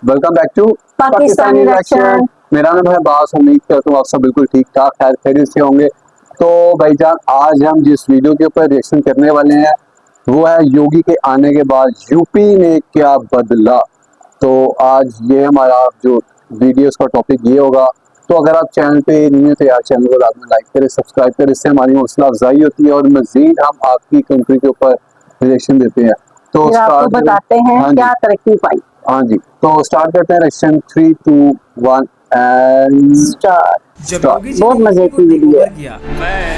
Welcome back to Pakistani reaction. मेरा नाम है बास। उम्मीद करता हूँ आप सब बिल्कुल ठीक ठाक खैर खैरियत से होंगे। तो भाईजान, आज हम जिस वीडियो के ऊपर रिएक्शन करने वाले हैं वो है योगी के आने के बाद यूपी ने क्या बदला। तो आज ये हमारा जो वीडियो का टॉपिक ये होगा। तो अगर आप चैनल पे न्यू हैं तो यार चैनल को लाजमी लाइक करें, सब्सक्राइब करें, इससे हमारी हौसला अफजाई होती है और मजीद हम आपकी कंट्री के ऊपर रिएक्शन देते हैं। तो फिर आपको बताते हैं क्या तरक्की पाई। हाँ जी, तो स्टार्ट करते हैं रिएक्शन 3, 2, 1 एंड स्टार्ट। बहुत मजे की वीडियो है। मैं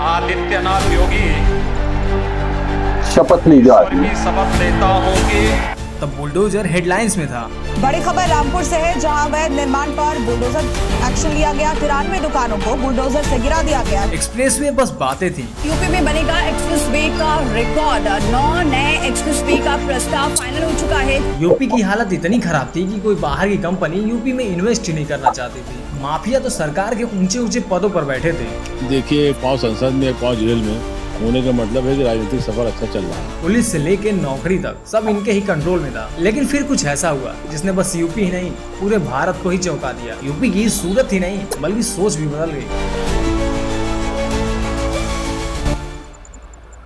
आदित्यनाथ योगी शपथ ली जा रही की शपथ लेता हूँ कि तब बुलडोजर हेडलाइंस में था। बड़ी खबर रामपुर से है, जहां अवैध निर्माण पर बुलडोजर एक्शन लिया गया। 93 दुकानों को बुलडोजर से गिरा दिया गया। एक्सप्रेसवे बस बातें थी। यूपी में बनेगा एक्सप्रेसवे का रिकॉर्ड। 9 नए एक्सप्रेसवे का प्रस्ताव फाइनल हो चुका है। यूपी की हालत इतनी खराब थी कि कोई बाहर की कंपनी यूपी में इन्वेस्ट ही नहीं करना चाहती थी। माफिया तो सरकार के ऊंचे ऊंचे पदों पर बैठे थे। देखिए, एक पाव संसद में एक पाव जेल में होने का मतलब है कि राजनीतिक सफर अच्छा चल रहा है। पुलिस से लेके नौकरी तक सब इनके ही कंट्रोल में था। लेकिन फिर कुछ ऐसा हुआ जिसने बस यूपी ही नहीं पूरे भारत को ही चौंका दिया। यूपी की सूरत ही नहीं बल्कि सोच भी बदल गई।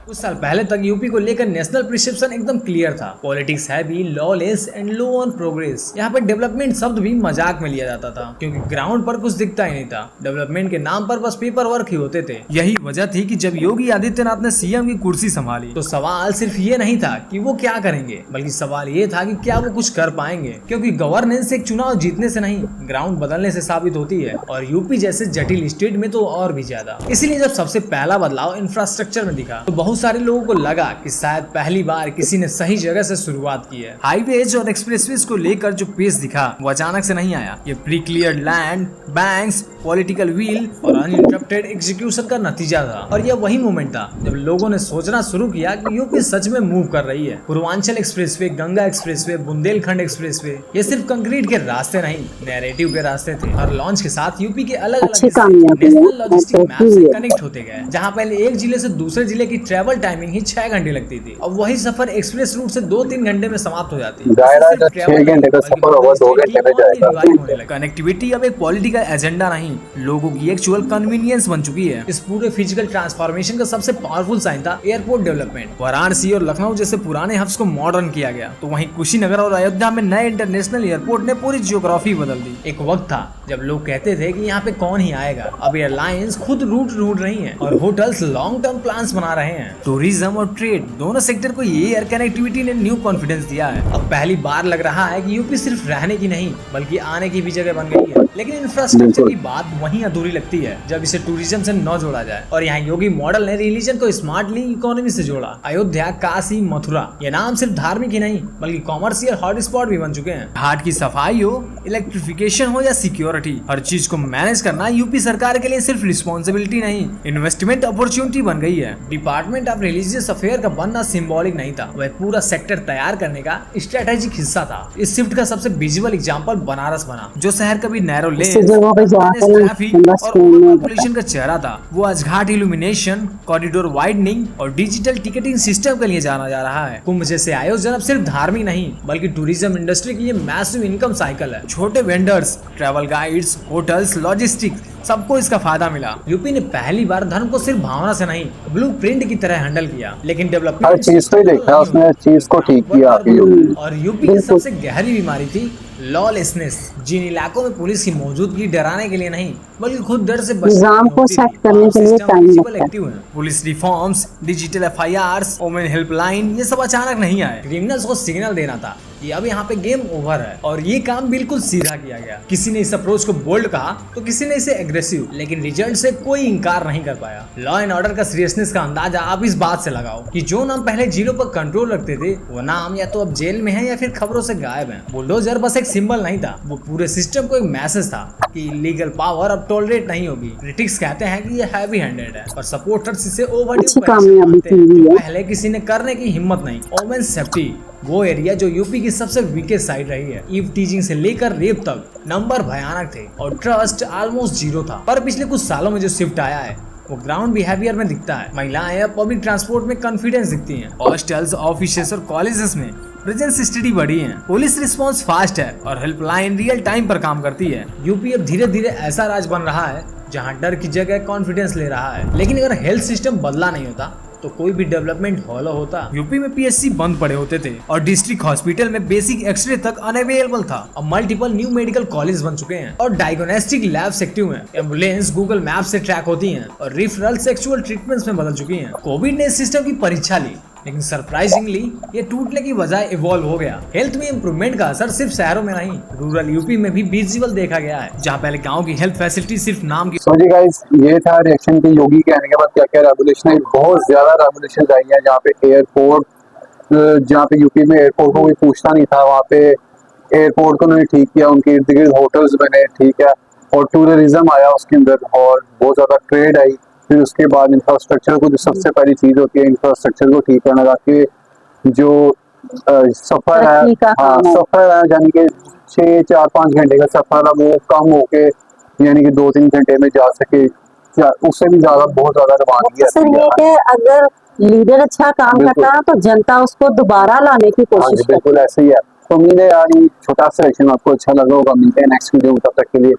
कुछ साल पहले तक यूपी को लेकर नेशनल परसेप्शन एकदम क्लियर था। Politics heavy, lawless and low on progress. यहाँ पर डेवलपमेंट शब्द भी मजाक में लिया जाता था क्योंकि ग्राउंड पर कुछ दिखता ही नहीं था। डेवलपमेंट के नाम पर बस पेपर वर्क ही होते थे। यही वजह थी कि जब योगी आदित्यनाथ ने सीएम की कुर्सी संभाली तो सवाल सिर्फ ये नहीं था कि वो क्या करेंगे, बल्कि सवाल ये था कि क्या वो कुछ कर पाएंगे। क्योंकि गवर्नेंस एक चुनाव जीतने से नहीं, ग्राउंड बदलने से साबित होती है, और यूपी जैसे जटिल स्टेट में तो और भी ज्यादा। इसीलिए जब सबसे पहला बदलाव इंफ्रास्ट्रक्चर में दिखा तो बहुत सारे लोगों को लगा कि शायद पहली बार किसी ने सही जगह से शुरुआत की है। हाईवेज और एक्सप्रेसवेज को लेकर जो पेस दिखा वो अचानक से नहीं आया। ये pre cleared land, banks, political wheel और अनइंटरप्टेड एग्जीक्यूशन का नतीजा था। और यह वही मोमेंट था जब लोगों ने सोचना शुरू किया कि यूपी सच में मूव कर रही है। Purvanchal expressway, Ganga expressway, Bundelkhand expressway, ये सिर्फ कंक्रीट के रास्ते नहीं, नैरेटिव के रास्ते थे। और लॉन्च के साथ यूपी के अलग अलग नेशनल लॉजिस्टिक मैप से कनेक्ट होते गए। जहां पहले एक जिले से दूसरे जिले की ट्रेवल टाइमिंग ही 6 घंटे लगती थी, अब वही सफर एक्सप्रेस रूट से 2-3 घंटे में समाप्त हो जाती है। 6 घंटे का सफर होगा 2 घंटे में जाएगा। कनेक्टिविटी अब एक पॉलिटिकल एजेंडा नहीं, लोगों की एक्चुअल कन्वीनियंस बन चुकी है। इस पूरे फिजिकल ट्रांसफॉर्मेशन का सबसे पावरफुल साइन था एयरपोर्ट डेवलपमेंट। वाराणसी और लखनऊ जैसे पुराने हब्स को मॉडर्न किया गया, तो वहीं कुशीनगर और अयोध्या में नए इंटरनेशनल एयरपोर्ट ने पूरी जियोग्राफी बदल दी। एक वक्त था जब लोग कहते थे कि यहाँ पे कौन ही आएगा, अब एयरलाइंस खुद रूट ढूंढ रही हैं और होटल्स लॉन्ग टर्म प्लान्स बना रहे हैं। टूरिज्म और ट्रेड दोनों सेक्टर को ये एयर कनेक्टिविटी ने न्यू कॉन्फिडेंस दिया है। अब पहली बार लग रहा है कि यूपी सिर्फ रहने की नहीं बल्कि आने की भी जगह बन गई है। लेकिन इंफ्रास्ट्रक्चर की बात वहीं अधूरी लगती है जब इसे टूरिज्म से न जोड़ा जाए। और यहाँ योगी मॉडल ने रिलीजन को स्मार्टली इकोनॉमी से जोड़ा। अयोध्या, काशी, मथुरा, ये नाम सिर्फ धार्मिक ही नहीं बल्कि कॉमर्शियल हॉटस्पॉट भी बन चुके हैं। घाट की सफाई हो, इलेक्ट्रिफिकेशन हो या सिक्योरिटी, हर चीज को मैनेज करना यूपी सरकार के लिए सिर्फ रिस्पॉन्सिबिलिटी नहीं, इन्वेस्टमेंट अपॉर्चुनिटी बन गई है। डिपार्टमेंट ऑफ रिलीजियस अफेयर का बनना सिंबॉलिक नहीं था, वह पूरा सेक्टर तैयार करने का स्ट्रेटेजिक हिस्सा था। इस शिफ्ट का सबसे विजुअल एग्जांपल बनारस बना, जो शहर कभी नैरो लेन, ट्रैफिक और पॉपुलेशन का चेहरा था, वो आज घाट इल्यूमिनेशन, कॉरिडोर वाइडनिंग और डिजिटल टिकटिंग सिस्टम के लिए जाना जा रहा है। कुंभ जैसे आयोजन अब सिर्फ धार्मिक नहीं बल्कि टूरिज्म इंडस्ट्री के लिए मैसिव इनकम साइकिल है। छोटे vendors, travel guides, hotels, logistics, सबको इसका फायदा मिला। यूपी ने पहली बार धर्म को सिर्फ भावना से नहीं ब्लूप्रिंट की तरह हैंडल किया। लेकिन डेवलपमेंट हर चीज को देखा, उसने चीज को ठीक किया। और यूपी की सबसे गहरी बीमारी थी लॉलेसनेस। जिन इलाकों में पुलिस की मौजूदगी डराने के लिए नहीं बल्कि खुद डर से निजाम को सेट करने के लिए टाइम लगता है। Police reforms, digital FIRs, women helpline, ये सब अचानक नहीं आए। क्रिमिनल्स को सिग्नल देना था कि अब यहाँ पे गेम ओवर है, और ये काम बिल्कुल सीधा किया गया। किसी ने इस अप्रोच को बोल्ड कहा तो किसी ने इसे एग्रेसिव, लेकिन रिजल्ट से कोई इंकार नहीं कर पाया। लॉ एंड ऑर्डर का सीरियसनेस का अंदाजा आप इस बात से लगाओ कि जो नाम पहले जिलों पर कंट्रोल रखते थे वो नाम या तो अब जेल में है या फिर खबरों से गायब है। बुलडोजर बस एक सिंबल नहीं था, वो पूरे सिस्टम को एक मैसेज था कि इलीगल पावर अब टॉलरेट नहीं होगी। क्रिटिक्स कहते हैं कि ये हैवी हैंडेड है और सपोर्टर्स इसे ओवरड्यू पहले किसी ने करने की हिम्मत नहीं। वुमेन सेफ्टी, वो एरिया जो यूपी की सबसे वीकेस्ट साइड रही है। ईव टीचिंग से लेकर रेप तक नंबर भयानक थे और ट्रस्ट ऑलमोस्ट जीरो था। पर पिछले कुछ सालों में जो शिफ्ट आया है वो ग्राउंड बिहेवियर में दिखता है। महिलाएं अब पब्लिक ट्रांसपोर्ट में कॉन्फिडेंस दिखती हैं। हॉस्टल्स, ऑफिसेस और कॉलेजेस में प्रेजेंस स्टडी बढ़ी है, पुलिस रिस्पांस फास्ट है और हेल्पलाइन रियल टाइम पर काम करती है। यूपी अब धीरे धीरे ऐसा राज्य बन रहा है जहां डर की जगह कॉन्फिडेंस ले रहा है। लेकिन अगर हेल्थ सिस्टम बदला नहीं होता तो कोई भी डेवलपमेंट हॉलो होता। यूपी में पीएचसी बंद पड़े होते थे और डिस्ट्रिक्ट हॉस्पिटल में बेसिक एक्सरे तक अनअवेलेबल था। अब मल्टीपल न्यू मेडिकल कॉलेज बन चुके हैं और डायग्नोस्टिक लैब्स एक्टिव हैं। एम्बुलेंस गूगल मैप से ट्रैक होती हैं और रेफरल्स एक्चुअल ट्रीटमेंट्स में बदल चुकी हैं। कोविड ने इस सिस्टम की परीक्षा ली, लेकिन सरप्राइजिंगली ये टूटने की बजाय इवॉल्व हो गया। हेल्थ में इंप्रूवमेंट का असर सिर्फ शहरों में नहीं, रूरल यूपी में भी विजिबल देखा गया है, जहां पहले गांव की हेल्थ फैसिलिटी सिर्फ नाम की। सो जी गाइस, ये था रिएक्शन की योगी के आने के बाद क्या क्या रेवोल्यूशन है। बहुत ज्यादा रेवोल्यूशन आई है। जहाँ पे एयरपोर्ट, जहाँ पे यूपी में एयरपोर्ट को कोई पूछता नहीं था, वहाँ पे एयरपोर्ट को उन्होंने ठीक किया। उनके इर्द गिर्द होटल्स बने, ठीक है, और टूरिज्म आया उसके अंदर और बहुत ज्यादा ट्रेड आई। फिर उसके बाद इंफ्रास्ट्रक्चर को, जो सबसे पहली चीज होती है इंफ्रास्ट्रक्चर को ठीक करना, ताकि जो सफर है, हाँ सफर है, यानी कि 6-4-5 घंटे का सफर है वो कम होके यानी कि 2-3 घंटे में जा सके, उससे भी ज्यादा बहुत ज्यादा रवानगी है। सर ये कि अगर लीडर अच्छा काम करता है तो जनता उसको दोबारा लाने की कोशिश करती है। बिल्कुल ऐसे ही है। तो उम्मीद है यार ये छोटा सा सेक्शन आपको अच्छा लगा होगा। मिलते हैं नेक्स्ट वीडियो में, तब तक के लिए